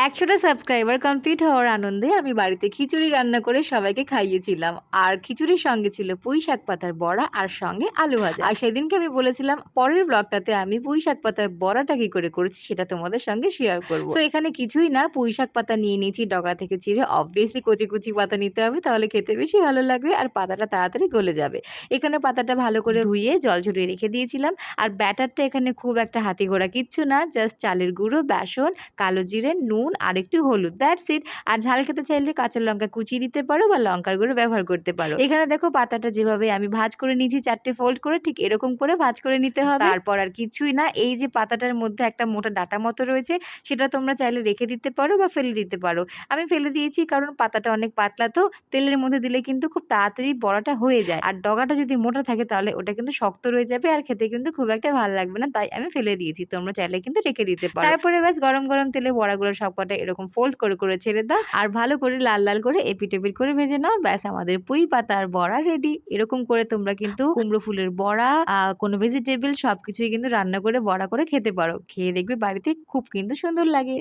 ১০০টা subscriber complete হওয়ার আনন্দে আমি বাড়িতে খিচুড়ি রান্না করে সবাইকে খাইয়েছিলাম। আর খিচুড়ির সঙ্গে ছিল পুঁইশাক পাতার বড়া আর সঙ্গে আলু ভাজা। আর সেদিনকে আমি বলেছিলাম পরের ব্লগটাতে আমি পুঁইশাক পাতার বড়াটা কি করে করেছি সেটা তোমাদের সঙ্গে শেয়ার করব। তো এখানে কিছুই না, পুঁইশাক পাতা নিয়ে নিয়েছি ডগা থেকে চিড়ে। অবভিয়াসলি কচি কচি পাতা নিতে হবে, তাহলে খেতে বেশি ভালো লাগবে আর পাতাটা তাড়াতাড়ি গলে যাবে। এখানে পাতাটা ভালো করে ধুয়ে জল ঝরিয়ে রেখে দিয়েছিলাম। আর ব্যাটারটা এখানে খুব একটা হাতি ঘোড়া কিচ্ছু না, জাস্ট চালের গুঁড়ো, বেসন, কালো জিরে, নুন আর একটু হলুদ, দ্যাটস ইট। আর ঝাল খেতে চাইলে কাঁচা লঙ্কা কুচিয়ে দিতে পারো বা লঙ্কার গুঁড়ো ব্যবহার করতে পারো। এখানে দেখো পাতাটা যেভাবে আমি ভাঁজ করে নিয়েছি 4টে ফোল্ড করে, ঠিক এরকম করে ভাঁজ করে নিতে হবে। তারপর আর কিছুই না, এই যে পাতাটার মধ্যে একটা মোটা ডাঁটা মতো রয়েছে সেটা তোমরা চাইলে রেখে দিতে পারো বা ফেলে দিতে পারো। আমি ফেলে দিয়েছি কারণ পাতাটা অনেক পাতলা, তো তেলের মধ্যে দিলে কিন্তু খুব তাড়াতাড়ি বড়াটা হয়ে যায়। আর ডগাটা যদি মোটা থাকে তাহলে ওটা কিন্তু শক্ত রয়ে যাবে আর খেতে কিন্তু খুব একটা ভালো লাগবে না, তাই আমি ফেলে দিয়েছি। তোমরা চাইলে কিন্তু রেখে দিতে পারো। তারপরে ব্যাস গরম গরম তেলে বড়াগুলো সবকটা এরকম ফোল্ড করে করে ছেড়ে দাও আর ভালো করে লাল লাল করে এপিট এপিট করে ভেজে নাও। ব্যাস আমাদের পুঁই পাতার বড়া রেডি। এরকম করে তোমরা কিন্তু কুমড়ো ফুলের বড়া, কোনো ভেজিটেবল সবকিছুই কিন্তু রান্না করে বড়া করে খেতে পারো। খেয়ে দেখবে বাড়িতে খুব কিন্তু সুন্দর লাগে।